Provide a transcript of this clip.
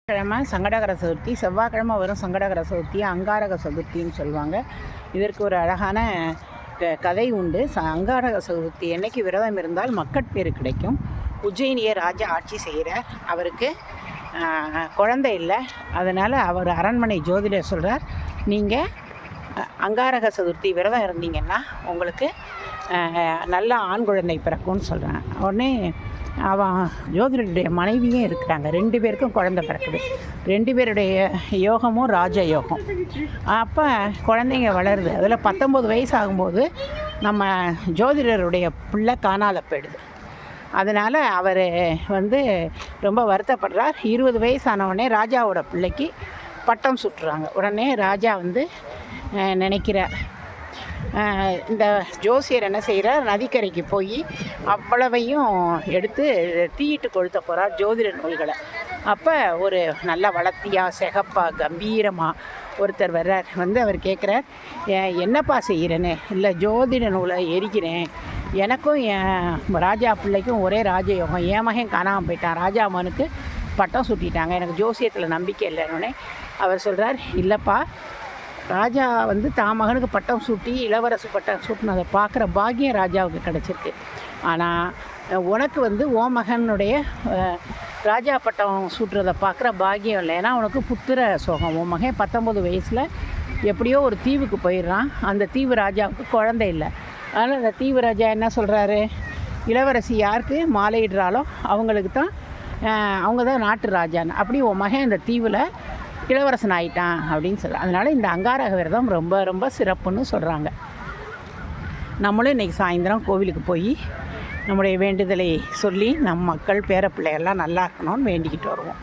கிழமை சங்கடகர சதுர்த்தி, செவ்வாய்க்கிழமை வரும் சங்கடகர சதுர்த்தி அங்காரக சதுர்த்தின்னு சொல்லுவாங்க. இதற்கு ஒரு அழகான கதை உண்டு. அங்காரக சதுர்த்தி என்னைக்கு விரதம் இருந்தால் மக்கட்பேறு கிடைக்கும். உஜ்ஜயினியை ராஜா ஆட்சி செய்கிறார். அவருக்கு குழந்தை இல்லை. அதனால் அவர் அரண்மனை ஜோதிடர் சொல்கிறார், நீங்கள் அங்காரக சதுர்த்தி விரதம் இருந்தீங்கன்னா உங்களுக்கு நல்ல ஆண் குழந்தை பிறக்கும்னு சொல்கிறேன். உடனே அவன் ஜோதிடருடைய மனைவியும் இருக்கிறாங்க. 2 பேருக்கும் குழந்தை பிறக்குது. 2 பேருடைய யோகமும் ராஜ யோகம். அப்போ குழந்தைங்க வளருது. அதில் 19 வயசு ஆகும்போது நம்ம ஜோதிடருடைய பிள்ளை காணாத போயிடுது. அதனால் அவர் ரொம்ப வருத்தப்படுறார். 20 வயசானவுடனே ராஜாவோட பிள்ளைக்கு பட்டம் சுட்டுறாங்க. உடனே ராஜா நினைக்கிறார், இந்த ஜோசியர் என்ன செய்கிறார், நதிக்கரைக்கு போய் அவ்வளவையும் எடுத்து தீயிட்டு கொளுத்த போகிறார் ஜோதிட நூல்களை. அப்போ ஒரு நல்ல வளர்த்தியாக சிகப்பாக கம்பீரமாக ஒருத்தர் வர்றார். அவர் கேட்குறார், என்னப்பா செய்கிறேன்னு. இல்லை, ஜோதிட நூலை எரிக்கிறேன். எனக்கும் என் ராஜா பிள்ளைக்கும் ஒரே ராஜயோகம். என் மகன் காணாமல் போயிட்டான். ராஜா மகனுக்கு பட்டம் சுட்டிட்டாங்க. எனக்கு ஜோசியத்தில் நம்பிக்கை இல்லைன்னொடனே அவர் சொல்கிறார், இல்லைப்பா, ராஜா தான் மகனுக்கு பட்டம் சூட்டி இளவரசு பட்டம் சூட்டினதை பார்க்குற பாக்கியம் ராஜாவுக்கு கிடச்சிருக்கு. ஆனால் உனக்கு உன் மகனுடைய ராஜா பட்டம் சூட்டுறதை பார்க்குற பாக்கியம் இல்லை. ஏன்னா உனக்கு புத்திர சோகம். உன் மகன் 19 வயசில் எப்படியோ ஒரு தீவுக்கு போயிடுறான். அந்த தீவு ராஜாவுக்கு குழந்தை இல்லை. அதனால் அந்த தீவு ராஜா என்ன சொல்கிறாரு, இளவரசி யாருக்கு மாலையிடுறாலோ அவங்களுக்கு தான் அவங்க தான் நாட்டு ராஜான்னு. அப்படி உன் மகன் இந்த தீவில் இளவரசன் ஆகிட்டான் அப்படின்னு சொல்கிறாங்க. அதனால் இந்த அங்காரக விரதம் ரொம்ப ரொம்ப சிறப்புன்னு சொல்கிறாங்க. நம்மளும் இன்றைக்கி சாயந்தரம் கோவிலுக்கு போய் நம்முடைய வேண்டுதலை சொல்லி நம் மக்கள் பேர பிள்ளைகள்லாம் நல்லா இருக்கணும்னு வேண்டிக்கிட்டு வருவோம்.